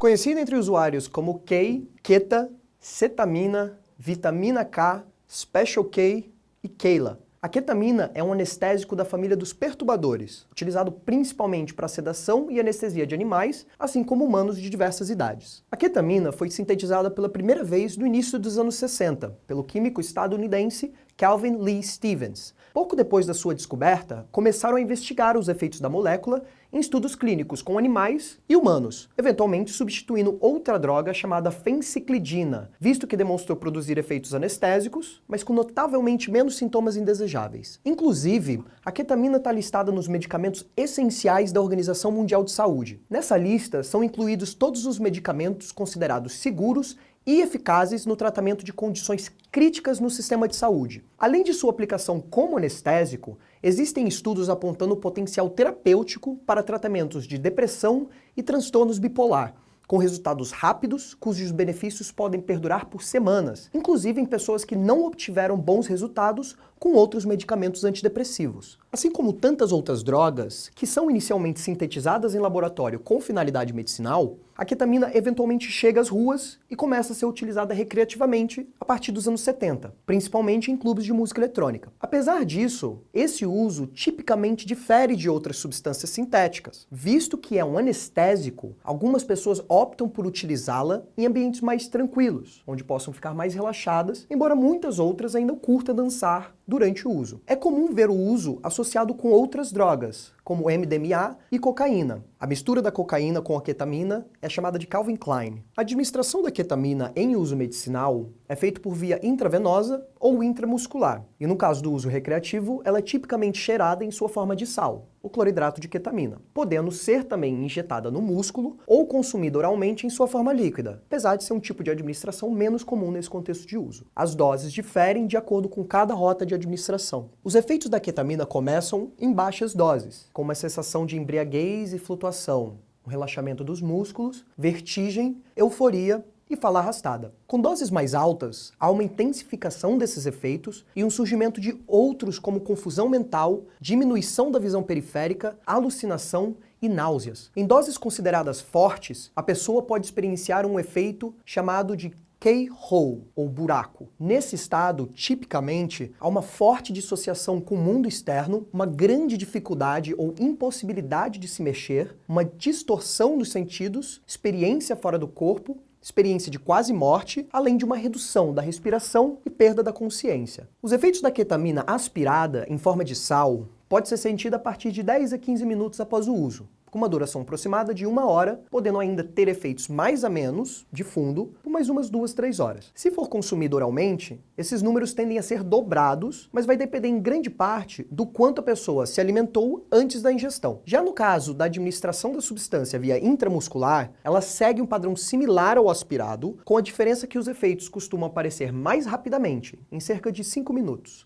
Conhecida entre usuários como K, Keta, cetamina, vitamina K, Special K e Kayla. A ketamina é um anestésico da família dos perturbadores, utilizado principalmente para sedação e anestesia de animais, assim como humanos de diversas idades. A ketamina foi sintetizada pela primeira vez no início dos anos 60, pelo químico estadunidense Calvin Lee Stevens. Pouco depois da sua descoberta, começaram a investigar os efeitos da molécula em estudos clínicos com animais e humanos, eventualmente substituindo outra droga chamada fenciclidina, visto que demonstrou produzir efeitos anestésicos, mas com notavelmente menos sintomas indesejáveis. Inclusive, a ketamina está listada nos medicamentos essenciais da Organização Mundial de Saúde. Nessa lista são incluídos todos os medicamentos considerados seguros e eficazes no tratamento de condições críticas no sistema de saúde. Além de sua aplicação como anestésico, existem estudos apontando o potencial terapêutico para tratamentos de depressão e transtornos bipolar, com resultados rápidos, cujos benefícios podem perdurar por semanas, inclusive em pessoas que não obtiveram bons resultados com outros medicamentos antidepressivos. Assim como tantas outras drogas, que são inicialmente sintetizadas em laboratório com finalidade medicinal, a ketamina eventualmente chega às ruas e começa a ser utilizada recreativamente a partir dos anos 70, principalmente em clubes de música eletrônica. Apesar disso, esse uso tipicamente difere de outras substâncias sintéticas. Visto que é um anestésico, algumas pessoas optam por utilizá-la em ambientes mais tranquilos, onde possam ficar mais relaxadas, embora muitas outras ainda curtam dançar durante o uso. É comum ver o uso associado com outras drogas, como MDMA e cocaína. A mistura da cocaína com a ketamina é chamada de Calvin Klein. A administração da ketamina em uso medicinal é feita por via intravenosa ou intramuscular. E no caso do uso recreativo, ela é tipicamente cheirada em sua forma de sal, o cloridrato de ketamina, podendo ser também injetada no músculo ou consumida oralmente em sua forma líquida, apesar de ser um tipo de administração menos comum nesse contexto de uso. As doses diferem de acordo com cada rota de administração. Os efeitos da ketamina começam em baixas doses, com uma sensação de embriaguez e flutuação, um relaxamento dos músculos, vertigem, euforia e fala arrastada. Com doses mais altas, há uma intensificação desses efeitos e um surgimento de outros como confusão mental, diminuição da visão periférica, alucinação e náuseas. Em doses consideradas fortes, a pessoa pode experienciar um efeito chamado de K-hole, ou buraco. Nesse estado, tipicamente, há uma forte dissociação com o mundo externo, uma grande dificuldade ou impossibilidade de se mexer, uma distorção dos sentidos, experiência fora do corpo, experiência de quase morte, além de uma redução da respiração e perda da consciência. Os efeitos da ketamina aspirada, em forma de sal, pode ser sentida a partir de 10 a 15 minutos após o uso, com uma duração aproximada de 1 hora, podendo ainda ter efeitos mais amenos, de fundo, por mais umas 2, 3 horas. Se for consumido oralmente, esses números tendem a ser dobrados, mas vai depender em grande parte do quanto a pessoa se alimentou antes da ingestão. Já no caso da administração da substância via intramuscular, ela segue um padrão similar ao aspirado, com a diferença que os efeitos costumam aparecer mais rapidamente, em cerca de 5 minutos.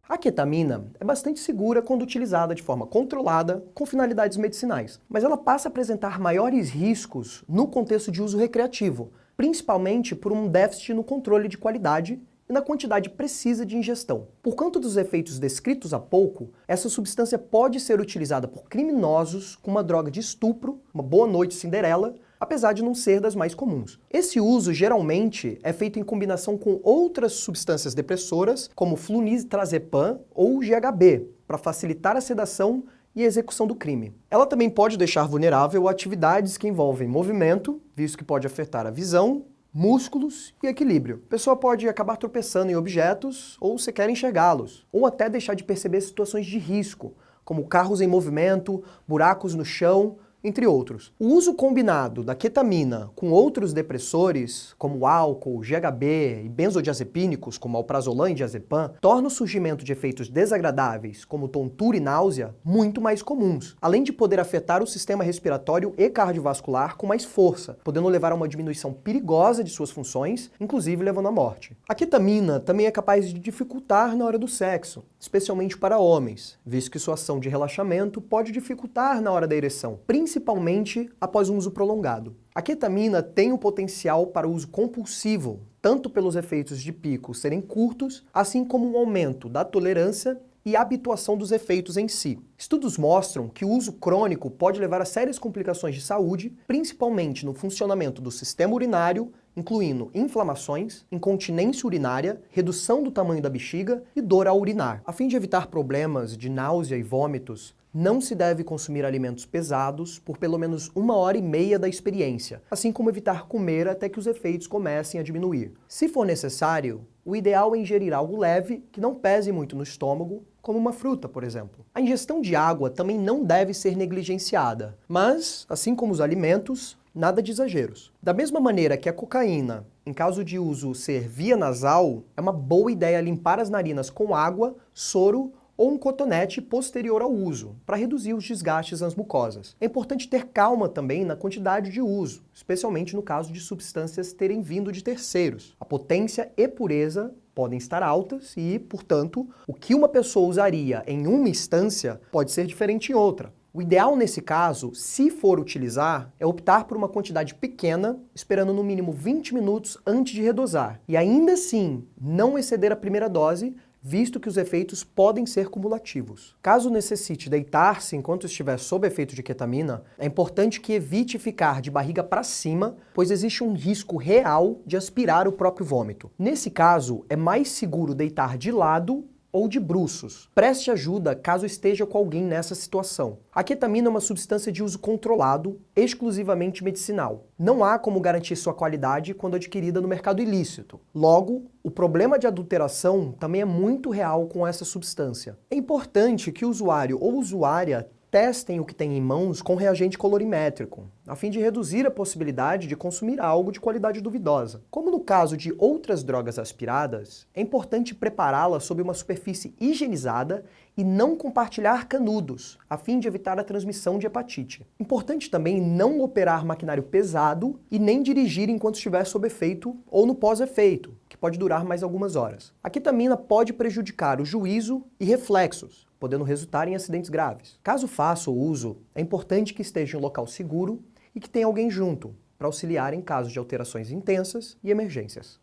A ketamina é bastante segura quando utilizada de forma controlada com finalidades medicinais, mas ela passa a apresentar maiores riscos no contexto de uso recreativo, principalmente por um déficit no controle de qualidade e na quantidade precisa de ingestão. Por conta dos efeitos descritos há pouco, essa substância pode ser utilizada por criminosos com uma droga de estupro, uma boa noite Cinderela, apesar de não ser das mais comuns. Esse uso geralmente é feito em combinação com outras substâncias depressoras, como flunitrazepam ou GHB, para facilitar a sedação e a execução do crime. Ela também pode deixar vulnerável a atividades que envolvem movimento, visto que pode afetar a visão, músculos e equilíbrio. A pessoa pode acabar tropeçando em objetos ou sequer enxergá-los, ou até deixar de perceber situações de risco, como carros em movimento, buracos no chão, entre outros. O uso combinado da ketamina com outros depressores, como álcool, GHB e benzodiazepínicos, como alprazolam e diazepam, torna o surgimento de efeitos desagradáveis, como tontura e náusea, muito mais comuns, além de poder afetar o sistema respiratório e cardiovascular com mais força, podendo levar a uma diminuição perigosa de suas funções, inclusive levando à morte. A ketamina também é capaz de dificultar na hora do sexo, especialmente para homens, visto que sua ação de relaxamento pode dificultar na hora da ereção, principalmente após um uso prolongado. A ketamina tem o potencial para o uso compulsivo, tanto pelos efeitos de pico serem curtos, assim como um aumento da tolerância e habituação dos efeitos em si. Estudos mostram que o uso crônico pode levar a sérias complicações de saúde, principalmente no funcionamento do sistema urinário, incluindo inflamações, incontinência urinária, redução do tamanho da bexiga e dor ao urinar. A fim de evitar problemas de náusea e vômitos, não se deve consumir alimentos pesados por pelo menos 1h30 da experiência, assim como evitar comer até que os efeitos comecem a diminuir. Se for necessário, o ideal é ingerir algo leve que não pese muito no estômago, como uma fruta, por exemplo. A ingestão de água também não deve ser negligenciada, mas, assim como os alimentos, nada de exageros. Da mesma maneira que a cocaína, em caso de uso ser via nasal, é uma boa ideia limpar as narinas com água, soro ou um cotonete posterior ao uso, para reduzir os desgastes nas mucosas. É importante ter calma também na quantidade de uso, especialmente no caso de substâncias terem vindo de terceiros. A potência e pureza podem estar altas e, portanto, o que uma pessoa usaria em uma instância pode ser diferente em outra. O ideal nesse caso, se for utilizar, é optar por uma quantidade pequena, esperando no mínimo 20 minutos antes de redosar. E ainda assim, não exceder a primeira dose, visto que os efeitos podem ser cumulativos. Caso necessite deitar-se enquanto estiver sob efeito de ketamina, é importante que evite ficar de barriga para cima, pois existe um risco real de aspirar o próprio vômito. Nesse caso, é mais seguro deitar de lado ou de bruços. Preste ajuda caso esteja com alguém nessa situação. A ketamina é uma substância de uso controlado, exclusivamente medicinal. Não há como garantir sua qualidade quando adquirida no mercado ilícito. Logo, o problema de adulteração também é muito real com essa substância. É importante que o usuário ou usuária testem o que tem em mãos com reagente colorimétrico, a fim de reduzir a possibilidade de consumir algo de qualidade duvidosa. Como no caso de outras drogas aspiradas, é importante prepará-la sob uma superfície higienizada e não compartilhar canudos, a fim de evitar a transmissão de hepatite. Importante também não operar maquinário pesado e nem dirigir enquanto estiver sob efeito ou no pós-efeito, que pode durar mais algumas horas. A ketamina pode prejudicar o juízo e reflexos, podendo resultar em acidentes graves. Caso faça o uso, é importante que esteja em um local seguro e que tenha alguém junto, para auxiliar em casos de alterações intensas e emergências.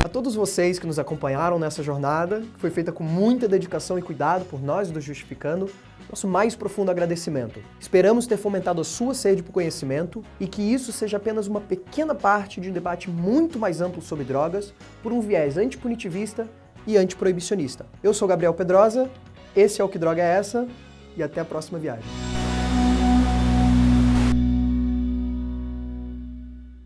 A todos vocês que nos acompanharam nessa jornada, que foi feita com muita dedicação e cuidado por nós do Justificando, nosso mais profundo agradecimento. Esperamos ter fomentado a sua sede por conhecimento e que isso seja apenas uma pequena parte de um debate muito mais amplo sobre drogas por um viés antipunitivista e antiproibicionista. Eu sou Gabriel Pedrosa, esse é o Que Droga é Essa? E até a próxima viagem.